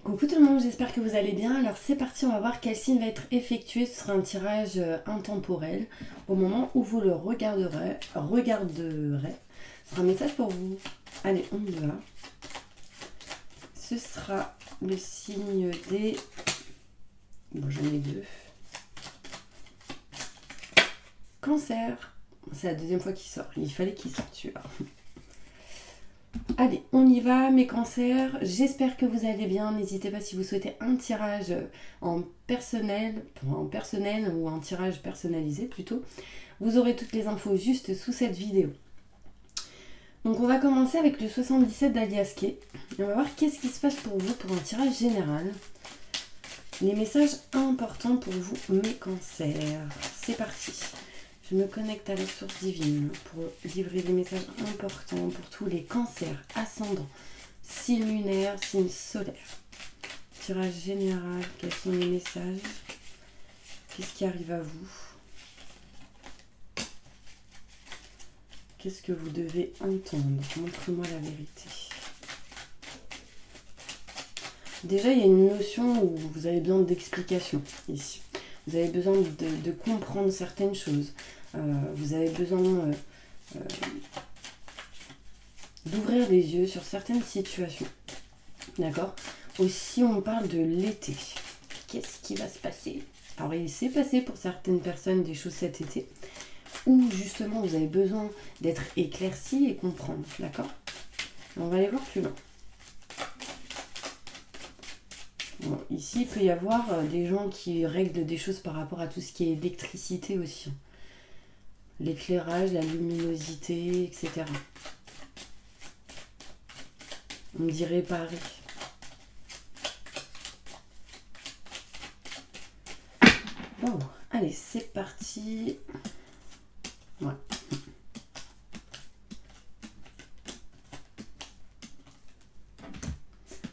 Coucou tout le monde, j'espère que vous allez bien. Alors c'est parti, on va voir quel signe va être effectué. Ce sera un tirage intemporel au moment où vous le regarderez. Ce sera un message pour vous. Allez, on y va. Ce sera le signe des... Bon, j'en ai deux. Cancer. C'est la deuxième fois qu'il sort. Il fallait qu'il sorte celui-là. Allez, on y va, mes cancers. J'espère que vous allez bien. N'hésitez pas si vous souhaitez un tirage en personnel ou un tirage personnalisé plutôt. Vous aurez toutes les infos juste sous cette vidéo. Donc on va commencer avec le 77 d'Aliaske. Et on va voir qu'est-ce qui se passe pour vous pour un tirage général. Les messages importants pour vous, mes cancers. C'est parti. Je me connecte à la source divine pour livrer des messages importants pour tous les cancers, ascendants, signes lunaires, signes solaires. Tirage général, quels sont les messages? Qu'est-ce qui arrive à vous? Qu'est-ce que vous devez entendre? Montre-moi la vérité. Déjà, il y a une notion où vous avez besoin d'explications ici. Vous avez besoin de comprendre certaines choses. Vous avez besoin d'ouvrir les yeux sur certaines situations. D'accord? Aussi, on parle de l'été. Qu'est-ce qui va se passer? Alors, il s'est passé pour certaines personnes des choses cet été où justement vous avez besoin d'être éclairci et comprendre. D'accord? On va aller voir plus loin. Bon, ici, il peut y avoir des gens qui règlent des choses par rapport à tout ce qui est électricité aussi. L'éclairage, la luminosité, etc. On me dit réparer. Bon, allez, c'est parti. Ouais.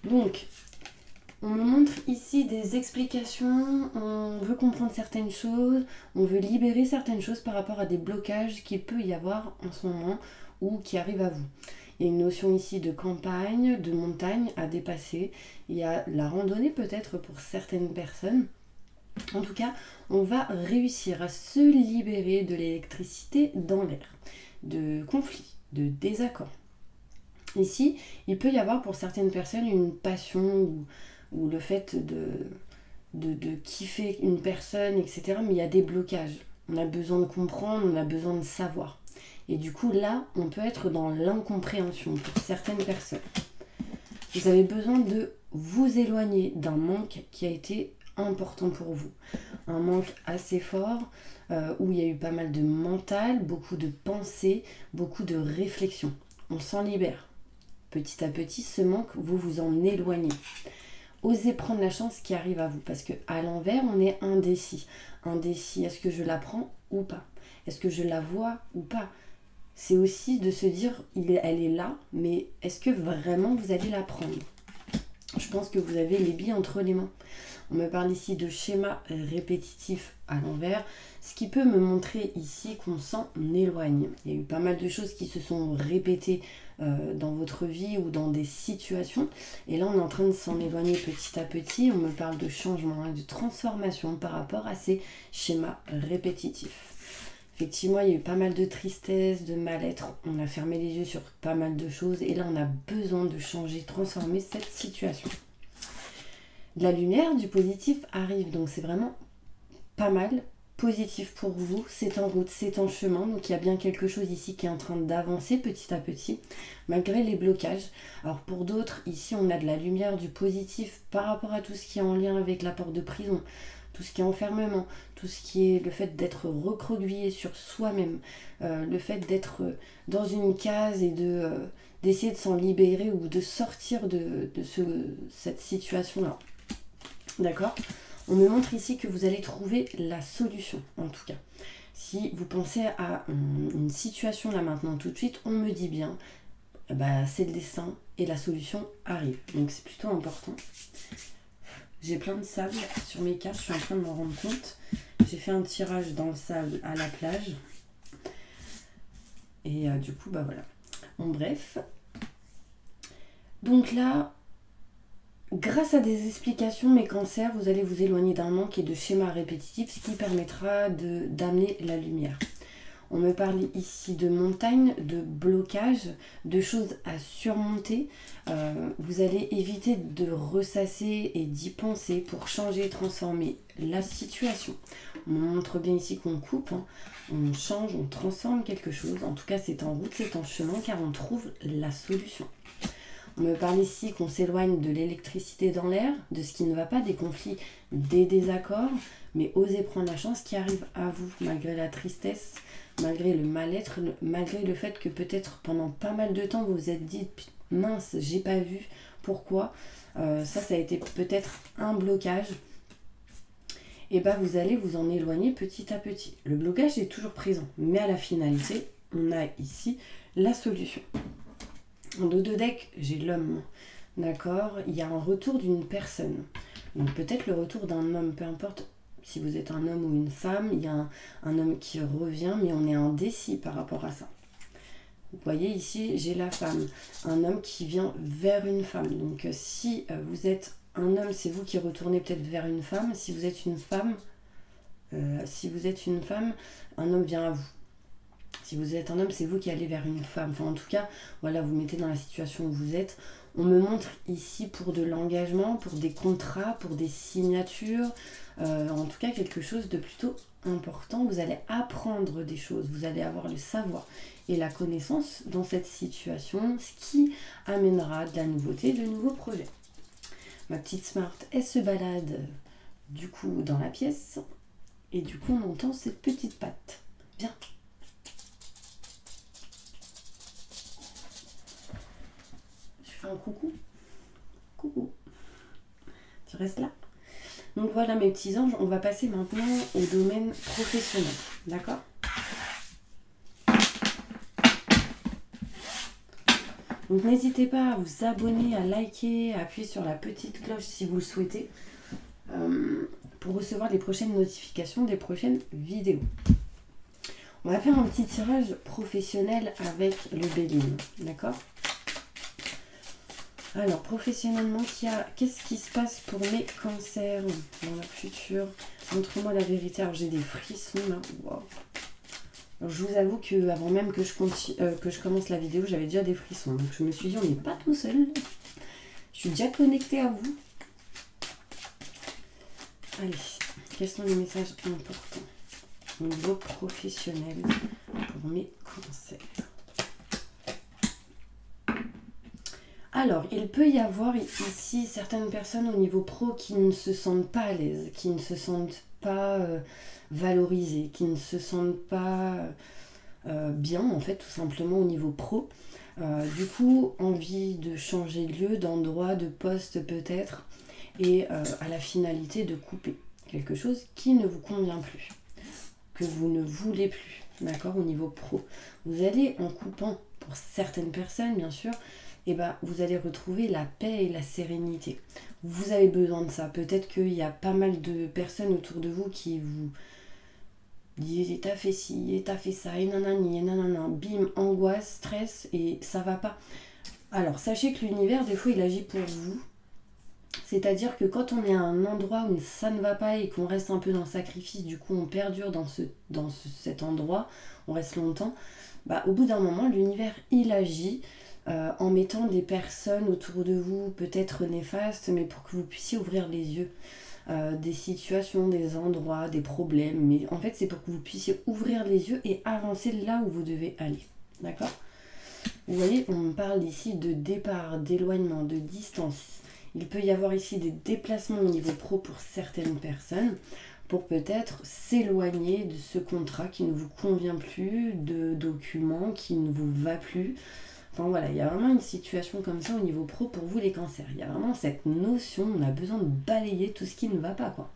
Donc, on me montre ici des explications, on veut comprendre certaines choses, on veut libérer certaines choses par rapport à des blocages qu'il peut y avoir en ce moment ou qui arrivent à vous. Il y a une notion ici de campagne, de montagne à dépasser. Il y a la randonnée peut-être pour certaines personnes. En tout cas, on va réussir à se libérer de l'électricité dans l'air, de conflits, de désaccords. Ici, il peut y avoir pour certaines personnes une passion ou le fait de kiffer une personne, etc. Mais il y a des blocages. On a besoin de comprendre, on a besoin de savoir. Et du coup, là, on peut être dans l'incompréhension pour certaines personnes. Vous avez besoin de vous éloigner d'un manque qui a été important pour vous. Un manque assez fort où il y a eu pas mal de mental, beaucoup de pensées, beaucoup de réflexions. On s'en libère. Petit à petit, ce manque, vous vous en éloignez. Osez prendre la chance qui arrive à vous parce qu'à l'envers, on est indécis. Indécis, est-ce que je la prends ou pas? Est-ce que je la vois ou pas? C'est aussi de se dire, elle est là, mais est-ce que vraiment vous allez la prendre? Je pense que vous avez les billes entre les mains. On me parle ici de schéma répétitif à l'envers, ce qui peut me montrer ici qu'on s'en éloigne. Il y a eu pas mal de choses qui se sont répétées dans votre vie ou dans des situations. Et là, on est en train de s'en éloigner petit à petit. On me parle de changement et de transformation par rapport à ces schémas répétitifs. Effectivement, il y a eu pas mal de tristesse, de mal-être. On a fermé les yeux sur pas mal de choses. Et là, on a besoin de changer, transformer cette situation. De la lumière, du positif arrive. Donc, c'est vraiment pas mal positif pour vous. C'est en route, c'est en chemin. Donc, il y a bien quelque chose ici qui est en train d'avancer petit à petit, malgré les blocages. Alors, pour d'autres, ici, on a de la lumière, du positif par rapport à tout ce qui est en lien avec la porte de prison. Tout ce qui est enfermement, tout ce qui est le fait d'être recroquevillé sur soi-même, le fait d'être dans une case et d'essayer de s'en libérer ou de sortir de cette situation-là. D'accord? On me montre ici que vous allez trouver la solution, en tout cas. Si vous pensez à une situation là maintenant tout de suite, on me dit bien, bah, c'est le destin et la solution arrive. Donc c'est plutôt important. J'ai plein de sable sur mes cartes, je suis en train de m'en rendre compte. J'ai fait un tirage dans le sable à la plage. Et du coup, bah voilà. Bon, bref. Donc là, Grâce à des explications, mes cancers, vous allez vous éloigner d'un manque et de schémas répétitifs, ce qui permettra d'amener la lumière. On me parle ici de montagnes, de blocages, de choses à surmonter. Vous allez éviter de ressasser et d'y penser pour changer et transformer la situation. On montre bien ici qu'on coupe, hein. On change, on transforme quelque chose. En tout cas, c'est en route, c'est en chemin, car on trouve la solution. On me parle ici qu'on s'éloigne de l'électricité dans l'air, de ce qui ne va pas, des conflits, des désaccords, mais osez prendre la chance qui arrive à vous, malgré la tristesse, malgré le mal-être, malgré le fait que peut-être pendant pas mal de temps vous vous êtes dit mince, j'ai pas vu, pourquoi ça a été peut-être un blocage. Et bien vous allez vous en éloigner petit à petit. Le blocage est toujours présent, mais à la finalité, on a ici la solution. En dos de deck, j'ai l'homme, d'accord. Il y a un retour d'une personne. Donc peut-être le retour d'un homme, peu importe si vous êtes un homme ou une femme, il y a un homme qui revient, mais on est indécis par rapport à ça. Vous voyez ici, j'ai la femme, un homme qui vient vers une femme. Donc si vous êtes un homme, c'est vous qui retournez peut-être vers une femme. Si vous êtes une femme, un homme vient à vous. Si vous êtes un homme, c'est vous qui allez vers une femme. Enfin, en tout cas, voilà, vous mettez dans la situation où vous êtes. On me montre ici pour de l'engagement, pour des contrats, pour des signatures. En tout cas, quelque chose de plutôt important. Vous allez apprendre des choses. Vous allez avoir le savoir et la connaissance dans cette situation, ce qui amènera de la nouveauté, de nouveaux projets. Ma petite Smart, elle se balade du coup dans la pièce. Et du coup, on entend cette petite patte. Viens. Un coucou. Coucou. Tu restes là. Donc voilà mes petits anges, on va passer maintenant au domaine professionnel. D'accord? Donc n'hésitez pas à vous abonner, à liker, à appuyer sur la petite cloche si vous le souhaitez pour recevoir les prochaines notifications des prochaines vidéos. On va faire un petit tirage professionnel avec le Béline. D'accord? Alors, professionnellement, qu'est-ce qui se passe pour mes cancers dans le futur? Montre-moi la vérité. Alors, j'ai des frissons là. Wow. Alors, je vous avoue que avant même que je commence la vidéo, j'avais déjà des frissons. Donc, je me suis dit, on n'est pas tout seul. Je suis déjà connectée à vous. Allez, quels sont les messages importants au niveau professionnel pour mes cancers? Alors, il peut y avoir ici certaines personnes au niveau pro qui ne se sentent pas à l'aise, qui ne se sentent pas valorisées, qui ne se sentent pas bien, en fait, tout simplement au niveau pro. Du coup, envie de changer de lieu, d'endroit, de poste peut-être, et à la finalité de couper quelque chose qui ne vous convient plus, que vous ne voulez plus, d'accord, au niveau pro. Vous allez, en coupant pour certaines personnes, bien sûr, et vous allez retrouver la paix et la sérénité. Vous avez besoin de ça. Peut-être qu'il y a pas mal de personnes autour de vous qui vous disent « t'as fait ci, et t'as fait ça, et nanani, et nanana », bim, angoisse, stress, et ça va pas. Alors, sachez que l'univers, des fois, il agit pour vous. C'est-à-dire que quand on est à un endroit où ça ne va pas et qu'on reste un peu dans le sacrifice, du coup on perdure dans cet endroit, on reste longtemps, au bout d'un moment, l'univers, il agit en mettant des personnes autour de vous, peut-être néfastes, mais pour que vous puissiez ouvrir les yeux. Des situations, des endroits, des problèmes, mais en fait c'est pour que vous puissiez ouvrir les yeux et avancer là où vous devez aller. D'accord? Vous voyez, on parle ici de départ, d'éloignement, de distance. Il peut y avoir ici des déplacements au niveau pro pour certaines personnes, pour peut-être s'éloigner de ce contrat qui ne vous convient plus, de documents qui ne vous va plus. Enfin voilà, il y a vraiment une situation comme ça au niveau pro pour vous les cancers. Il y a vraiment cette notion, on a besoin de balayer tout ce qui ne va pas, quoi.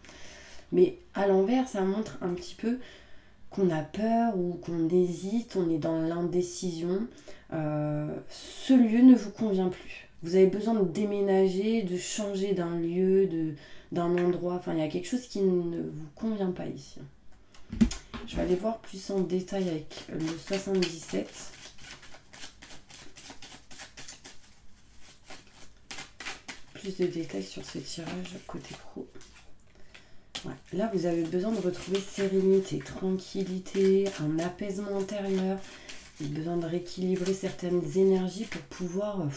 Mais à l'envers, ça montre un petit peu qu'on a peur ou qu'on hésite, on est dans l'indécision. Ce lieu ne vous convient plus. Vous avez besoin de déménager, de changer d'un lieu, d'un endroit. Enfin, il y a quelque chose qui ne vous convient pas ici. Je vais aller voir plus en détail avec le 77. plus de détails sur ce tirage côté pro. Ouais. Là, vous avez besoin de retrouver sérénité, tranquillité, un apaisement intérieur. Vous avez besoin de rééquilibrer certaines énergies pour pouvoir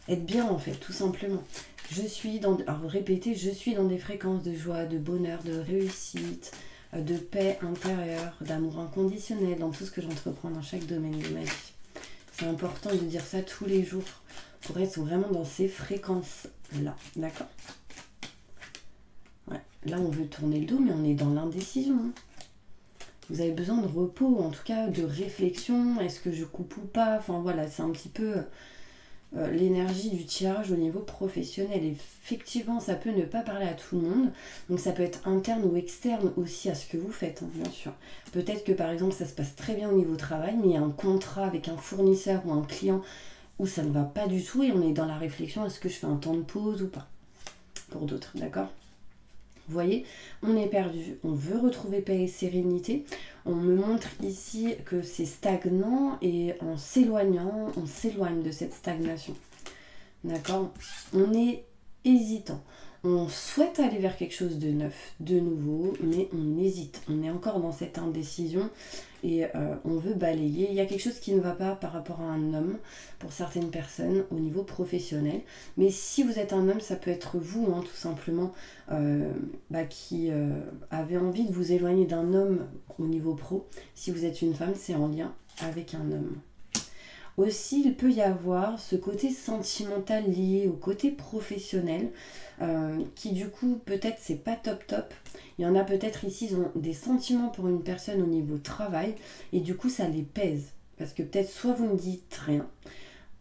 être bien, en fait, tout simplement. Je suis dans... Alors, répétez, je suis dans des fréquences de joie, de bonheur, de réussite, de paix intérieure, d'amour inconditionnel, dans tout ce que j'entreprends dans chaque domaine de ma vie. C'est important de dire ça tous les jours pour être vraiment dans ces fréquences-là, d'accord? Ouais. Là, on veut tourner le dos, mais on est dans l'indécision. Hein. Vous avez besoin de repos, en tout cas de réflexion. Est-ce que je coupe ou pas? Enfin voilà, c'est un petit peu l'énergie du tirage au niveau professionnel. Effectivement, ça peut ne pas parler à tout le monde. Donc ça peut être interne ou externe aussi à ce que vous faites, hein, bien sûr. Peut-être que par exemple, ça se passe très bien au niveau travail, mais il y a un contrat avec un fournisseur ou un client où ça ne va pas du tout et on est dans la réflexion, est-ce que je fais un temps de pause ou pas? Pour d'autres, d'accord? Vous voyez, on est perdu, on veut retrouver paix et sérénité. On me montre ici que c'est stagnant et en s'éloignant, on s'éloigne de cette stagnation. D'accord? On est hésitant. On souhaite aller vers quelque chose de neuf, de nouveau, mais on hésite. On est encore dans cette indécision et on veut balayer. Il y a quelque chose qui ne va pas par rapport à un homme pour certaines personnes au niveau professionnel. Mais si vous êtes un homme, ça peut être vous, hein, tout simplement, qui avez envie de vous éloigner d'un homme au niveau pro. Si vous êtes une femme, c'est en lien avec un homme. Aussi, il peut y avoir ce côté sentimental lié au côté professionnel qui du coup peut-être c'est pas top. Il y en a peut-être ici, ils ont des sentiments pour une personne au niveau travail et du coup ça les pèse. Parce que peut-être soit vous ne dites rien,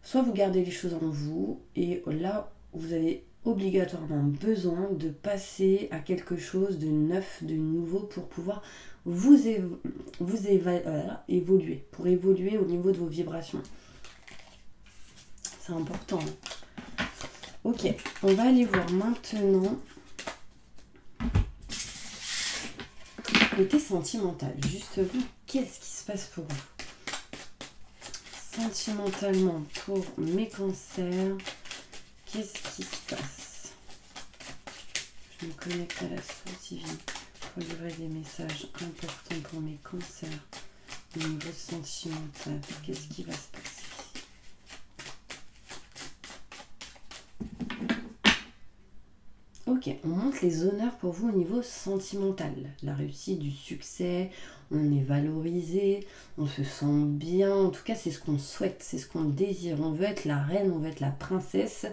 soit vous gardez les choses en vous et là vous avez obligatoirement besoin de passer à quelque chose de neuf, de nouveau pour pouvoir évoluer, pour évoluer au niveau de vos vibrations. C'est important. Ok, on va aller voir maintenant côté sentimental. Juste vous, qu'est-ce qui se passe pour vous? Sentimentalement, pour mes cancers, qu'est-ce qui se passe? Je me connecte à la source divine pour livrer des messages importants pour mes cancers au niveau sentimental. Qu'est-ce qui va se passer? Ok, on montre les honneurs pour vous au niveau sentimental. La réussite, du succès, on est valorisé, on se sent bien. En tout cas, c'est ce qu'on souhaite, c'est ce qu'on désire. On veut être la reine, on veut être la princesse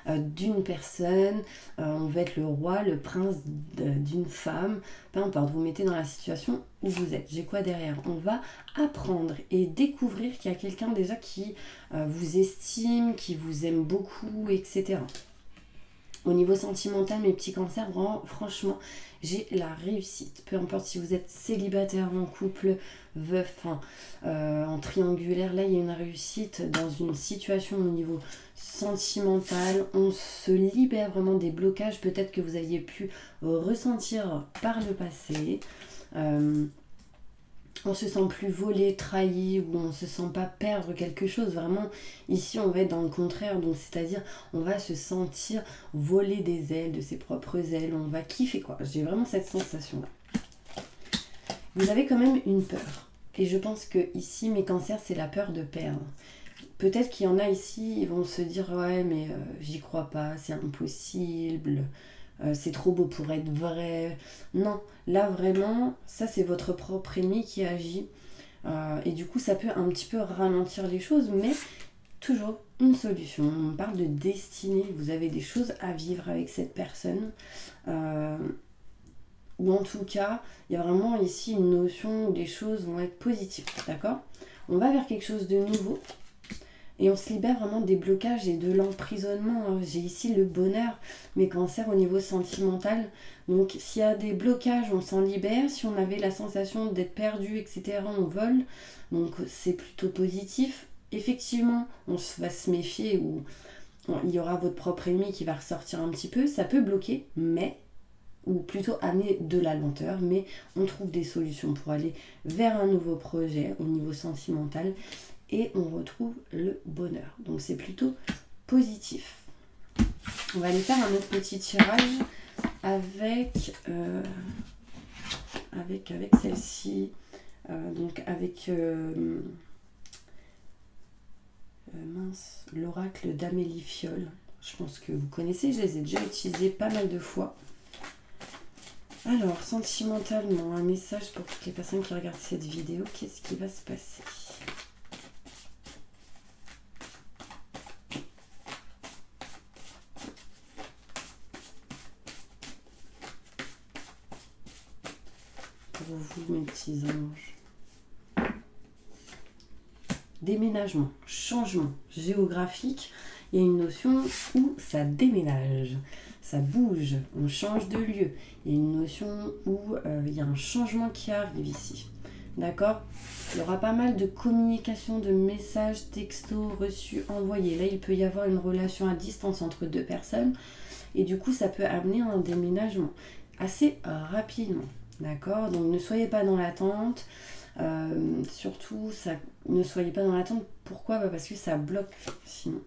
d'une personne, on veut être le roi, le prince d'une femme. Peu importe, vous mettez dans la situation où vous êtes. J'ai quoi derrière? On va apprendre et découvrir qu'il y a quelqu'un déjà qui vous estime, qui vous aime beaucoup, etc. Au niveau sentimental, mes petits cancers, franchement, j'ai la réussite. Peu importe si vous êtes célibataire, en couple, veuf, en triangulaire, là, il y a une réussite dans une situation au niveau sentimental. On se libère vraiment des blocages, peut-être que vous aviez pu ressentir par le passé. On se sent plus volé, trahi, ou on se sent pas perdre quelque chose. Vraiment, ici, on va être dans le contraire. Donc, c'est-à-dire, on va se sentir voler des ailes, de ses propres ailes. On va kiffer, quoi. J'ai vraiment cette sensation-là. Vous avez quand même une peur. Et je pense que ici, mes cancers, c'est la peur de perdre. Peut-être qu'il y en a ici, ils vont se dire, ouais, mais j'y crois pas, c'est impossible. C'est trop beau pour être vrai. Non, là vraiment, ça c'est votre propre ennemi qui agit. Et du coup, ça peut un petit peu ralentir les choses, mais toujours une solution. On parle de destinée. Vous avez des choses à vivre avec cette personne. Ou en tout cas, il y a vraiment ici une notion où les choses vont être positives. D'accord? On va vers quelque chose de nouveau. Et on se libère vraiment des blocages et de l'emprisonnement. J'ai ici le bonheur, mes cancers au niveau sentimental. Donc s'il y a des blocages, on s'en libère. Si on avait la sensation d'être perdu, etc., on vole. Donc c'est plutôt positif. Effectivement, on va se méfier ou il y aura votre propre ennemi qui va ressortir un petit peu. Ça peut bloquer, ou plutôt amener de la lenteur, mais on trouve des solutions pour aller vers un nouveau projet au niveau sentimental. Et on retrouve le bonheur. Donc c'est plutôt positif. On va aller faire un autre petit tirage avec celle-ci. Donc avec mince, l'oracle d'Amélie Fiole. Je pense que vous connaissez, je les ai déjà utilisés pas mal de fois. Alors, sentimentalement, un message pour toutes les personnes qui regardent cette vidéo. Qu'est-ce qui va se passer? Pour vous, mes petits anges. Déménagement, changement géographique. Il y a une notion où ça déménage, ça bouge, on change de lieu. Il y a une notion où il y a un changement qui arrive ici. D'accord? Il y aura pas mal de communication, de messages, textos, reçus, envoyés. Là, il peut y avoir une relation à distance entre deux personnes. Et du coup, ça peut amener un déménagement assez rapidement. D'accord? Donc, ne soyez pas dans l'attente. Surtout, ne soyez pas dans l'attente. Pourquoi? Parce que ça bloque sinon.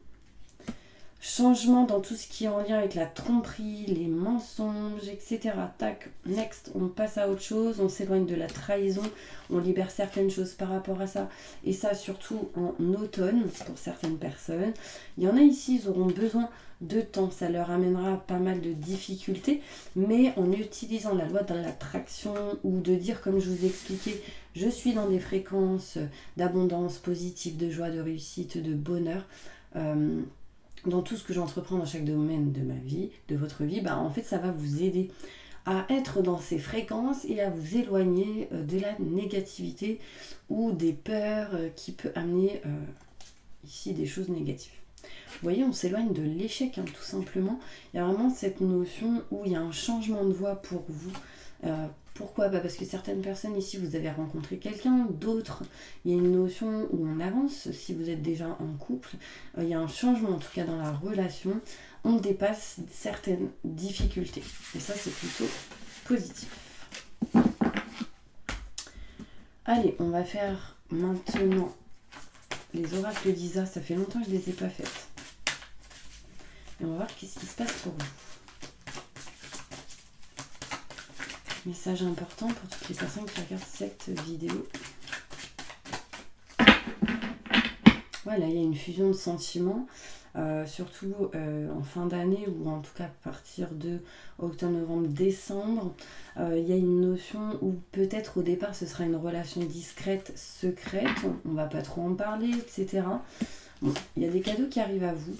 Changement dans tout ce qui est en lien avec la tromperie, les mensonges, etc. Tac, next, on passe à autre chose, on s'éloigne de la trahison, on libère certaines choses par rapport à ça. Et ça, surtout en automne, pour certaines personnes. Il y en a ici, ils auront besoin de temps, ça leur amènera pas mal de difficultés, mais en utilisant la loi de l'attraction ou de dire, comme je vous ai expliqué, je suis dans des fréquences d'abondance positive, de joie, de réussite, de bonheur, dans tout ce que j'entreprends dans chaque domaine de ma vie, de votre vie, en fait ça va vous aider à être dans ces fréquences et à vous éloigner de la négativité ou des peurs qui peut amener ici des choses négatives. Vous voyez, on s'éloigne de l'échec, tout simplement. Il y a vraiment cette notion où il y a un changement de voie pour vous. Pourquoi? Parce que certaines personnes ici, vous avez rencontré quelqu'un, d'autres, il y a une notion où on avance. Si vous êtes déjà en couple, il y a un changement, en tout cas dans la relation. On dépasse certaines difficultés. Et ça, c'est plutôt positif. Allez, on va faire maintenant les oracles d'Isa. Ça fait longtemps que je ne les ai pas faites. Et on va voir qu'est-ce qui se passe pour vous. Message important pour toutes les personnes qui regardent cette vidéo. Voilà, il y a une fusion de sentiments, surtout en fin d'année ou en tout cas à partir de octobre, novembre, décembre. Il y a une notion où peut-être au départ ce sera une relation discrète, secrète, on va pas trop en parler, etc. Bon, il y a des cadeaux qui arrivent à vous.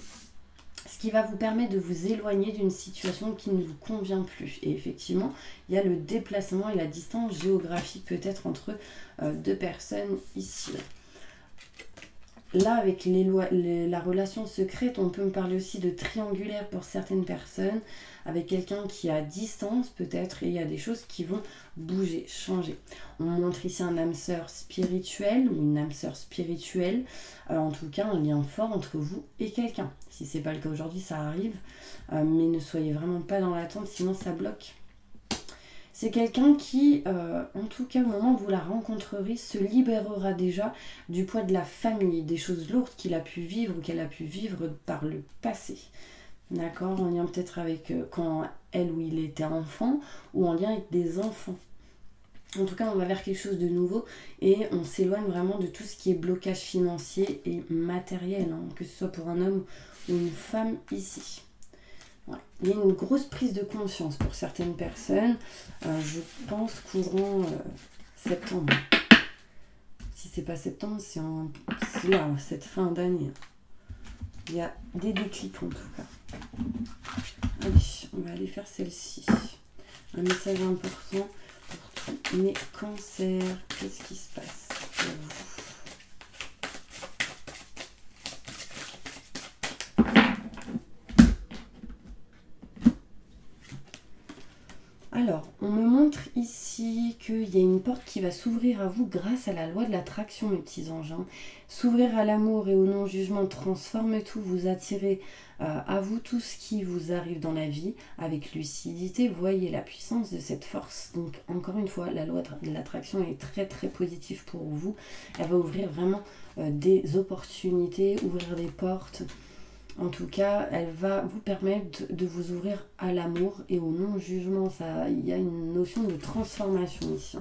Ce qui va vous permettre de vous éloigner d'une situation qui ne vous convient plus. Et effectivement, il y a le déplacement et la distance géographique peut-être entre deux personnes ici. Là, avec la relation secrète, on peut me parler aussi de triangulaire pour certaines personnes, avec quelqu'un qui est à distance peut-être, et il y a des choses qui vont bouger, changer. On montre ici un âme sœur spirituel ou une âme sœur spirituelle, en tout cas un lien fort entre vous et quelqu'un. Si ce n'est pas le cas aujourd'hui, ça arrive, mais ne soyez vraiment pas dans l'attente, sinon ça bloque. C'est quelqu'un qui, en tout cas au moment où vous la rencontrerez, se libérera déjà du poids de la famille, des choses lourdes qu'il a pu vivre ou qu'elle a pu vivre par le passé. D'accord? En lien peut-être avec quand elle ou il était enfant ou en lien avec des enfants. En tout cas, on va vers quelque chose de nouveau et on s'éloigne vraiment de tout ce qui est blocage financier et matériel, que ce soit pour un homme ou une femme ici. Ouais. Il y a une grosse prise de conscience pour certaines personnes, je pense courant septembre. Si c'est pas septembre, c'est là, cette fin d'année. Il y a des déclics en tout cas. Allez, on va aller faire celle-ci. Un message important pour tous mes cancers. Qu'est-ce qui se passe pour vous? Alors, on me montre ici qu'il y a une porte qui va s'ouvrir à vous grâce à la loi de l'attraction, mes petits anges. S'ouvrir à l'amour et au non-jugement transforme tout, vous attirez à vous tout ce qui vous arrive dans la vie avec lucidité. Voyez la puissance de cette force. Donc, encore une fois, la loi de l'attraction est très très positive pour vous. Elle va ouvrir vraiment des opportunités, ouvrir des portes. En tout cas, elle va vous permettre de vous ouvrir à l'amour et au non-jugement. Il y a une notion de transformation ici.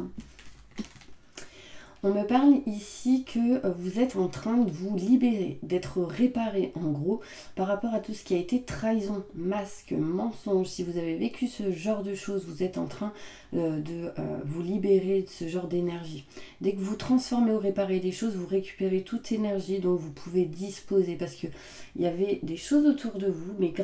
On me parle ici que vous êtes en train de vous libérer, d'être réparé en gros par rapport à tout ce qui a été trahison, masque, mensonge. Si vous avez vécu ce genre de choses, vous êtes en train de vous libérer de ce genre d'énergie. Dès que vous transformez ou réparez les choses, vous récupérez toute énergie dont vous pouvez disposer parce qu'il y avait des choses autour de vous, mais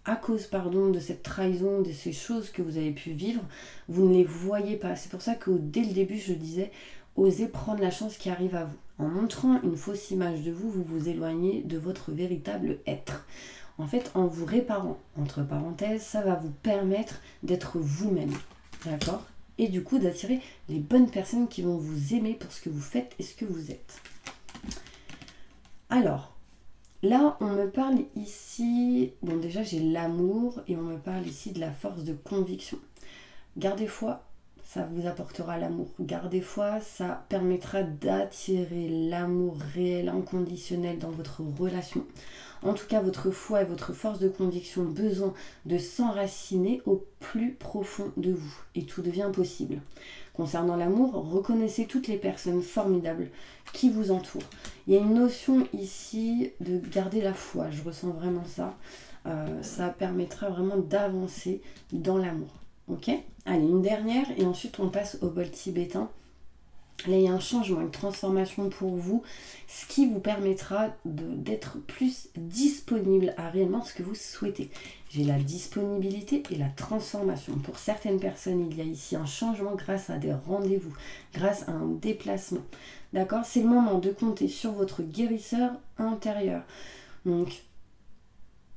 à cause de cette trahison, de ces choses que vous avez pu vivre, vous ne les voyez pas. C'est pour ça que dès le début, je disais, osez prendre la chance qui arrive à vous. En montrant une fausse image de vous, vous vous éloignez de votre véritable être. En fait, en vous réparant, entre parenthèses, ça va vous permettre d'être vous-même. D'accord? Et du coup, d'attirer les bonnes personnes qui vont vous aimer pour ce que vous faites et ce que vous êtes. Alors, là, on me parle ici... Bon, déjà, j'ai l'amour et on me parle ici de la force de conviction. Gardez foi. Ça vous apportera l'amour. Gardez foi, ça permettra d'attirer l'amour réel, inconditionnel dans votre relation. En tout cas, votre foi et votre force de conviction ont besoin de s'enraciner au plus profond de vous. Et tout devient possible. Concernant l'amour, reconnaissez toutes les personnes formidables qui vous entourent. Il y a une notion ici de garder la foi. Je ressens vraiment ça. Ça permettra vraiment d'avancer dans l'amour. Ok? Allez, une dernière et ensuite on passe au bol tibétain. Là, il y a un changement, une transformation pour vous, ce qui vous permettra d'être plus disponible à réellement ce que vous souhaitez. J'ai la disponibilité et la transformation. Pour certaines personnes, il y a ici un changement grâce à des rendez-vous, grâce à un déplacement. D'accord? C'est le moment de compter sur votre guérisseur intérieur. Donc,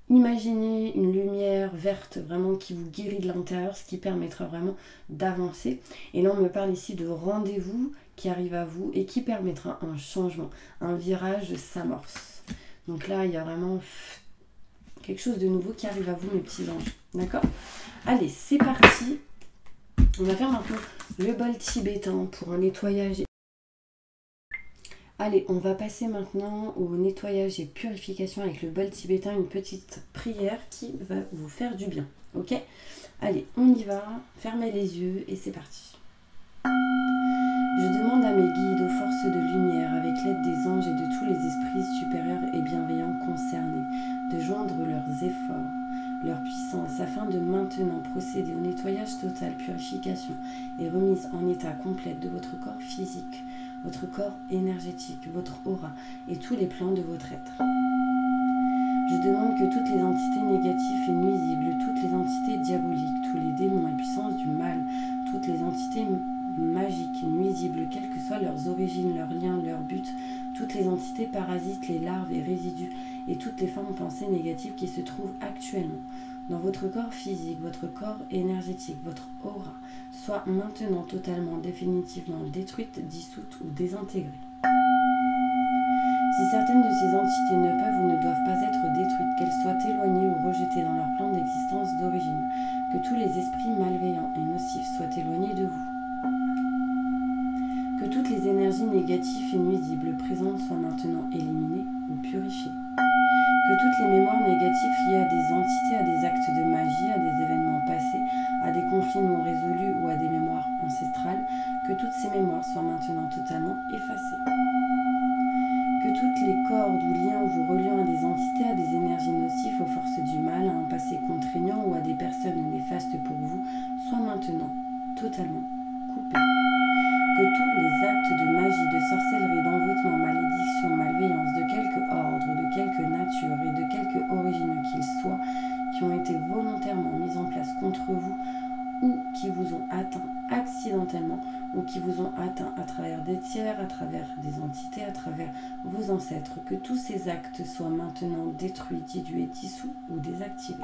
imaginez une lumière verte vraiment qui vous guérit de l'intérieur, ce qui permettra vraiment d'avancer. Et là, on me parle ici de rendez-vous qui arrive à vous et qui permettra un changement. Un virage s'amorce. Donc là, il y a vraiment quelque chose de nouveau qui arrive à vous, mes petits anges. D'accord? Allez, c'est parti. On va faire maintenant le bol tibétain pour un nettoyage. Allez, on va passer maintenant au nettoyage et purification avec le bol tibétain, une petite prière qui va vous faire du bien. Ok? Allez, on y va. Fermez les yeux et c'est parti. Je demande à mes guides, aux forces de lumière, avec l'aide des anges et de tous les esprits supérieurs et bienveillants concernés, de joindre leurs efforts, leur puissance, afin de maintenant procéder au nettoyage total, purification et remise en état complète de votre corps physique, votre corps énergétique, votre aura et tous les plans de votre être. Je demande que toutes les entités négatives et nuisibles, toutes les entités diaboliques, tous les démons et puissances du mal, toutes les entités magiques, nuisibles, quelles que soient leurs origines, leurs liens, leurs buts, toutes les entités parasites, les larves et résidus et toutes les formes pensées négatives qui se trouvent actuellement dans votre corps physique, votre corps énergétique, votre aura, soient maintenant totalement, définitivement détruites, dissoutes ou désintégrées. Si certaines de ces entités ne peuvent ou ne doivent pas être détruites, qu'elles soient éloignées ou rejetées dans leur plan d'existence d'origine, que tous les esprits malveillants et nocifs soient éloignés de vous. Que toutes les énergies négatives et nuisibles présentes soient maintenant éliminées ou purifiées. Que toutes les mémoires négatives liées à des entités, à des actes de magie, à des événements passés, à des conflits non résolus ou à des mémoires ancestrales, que toutes ces mémoires soient maintenant totalement effacées. Que toutes les cordes ou liens vous reliant à des entités, à des énergies nocives, aux forces du mal, à un passé contraignant ou à des personnes néfastes pour vous, soient maintenant totalement coupées. Que tous les actes de magie, de sorcellerie, d'envoûtement, malédiction, malveillance, de quelque ordre, de quelque nature et de quelque origine qu'ils soient, qui ont été volontairement mis en place contre vous ou qui vous ont atteint accidentellement ou qui vous ont atteint à travers des tiers, à travers des entités, à travers vos ancêtres, que tous ces actes soient maintenant détruits, dilués, dissous ou désactivés.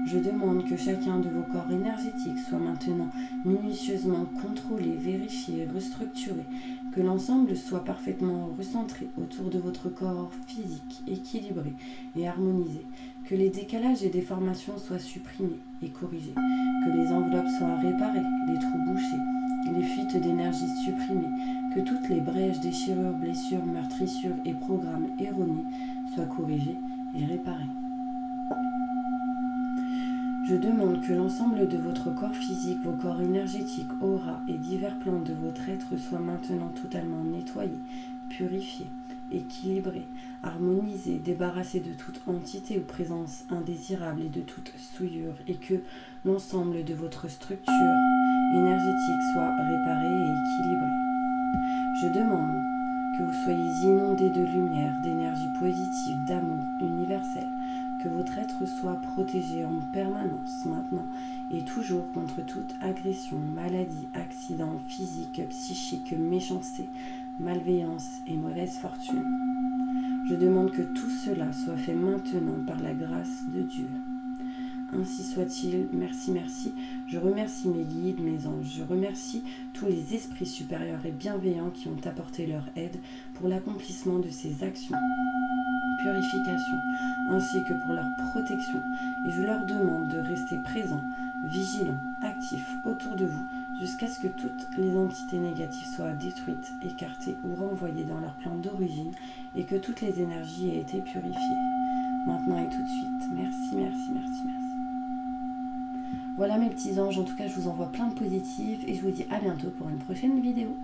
Je demande que chacun de vos corps énergétiques soit maintenant minutieusement contrôlé, vérifié, restructuré, que l'ensemble soit parfaitement recentré autour de votre corps physique, équilibré et harmonisé, que les décalages et déformations soient supprimés et corrigés, que les enveloppes soient réparées, les trous bouchés, les fuites d'énergie supprimées, que toutes les brèches, déchirures, blessures, meurtrissures et programmes erronés soient corrigés et réparé. Je demande que l'ensemble de votre corps physique, vos corps énergétiques, aura et divers plans de votre être soient maintenant totalement nettoyés, purifiés, équilibrés, harmonisés, débarrassés de toute entité ou présence indésirable et de toute souillure, et que l'ensemble de votre structure énergétique soit réparé et équilibré. Je demande que vous soyez inondés de lumière, d'énergie positive, d'amour universel, que votre être soit protégé en permanence maintenant et toujours contre toute agression, maladie, accident physique, psychique, méchanceté, malveillance et mauvaise fortune. Je demande que tout cela soit fait maintenant par la grâce de Dieu. Ainsi soit-il, merci, merci. Je remercie mes guides, mes anges. Je remercie tous les esprits supérieurs et bienveillants qui ont apporté leur aide pour l'accomplissement de ces actions, purification, ainsi que pour leur protection. Et je leur demande de rester présents, vigilants, actifs autour de vous, jusqu'à ce que toutes les entités négatives soient détruites, écartées ou renvoyées dans leur plan d'origine et que toutes les énergies aient été purifiées. Maintenant et tout de suite. Merci, merci, merci, merci. Voilà mes petits anges, en tout cas je vous envoie plein de positifs et je vous dis à bientôt pour une prochaine vidéo.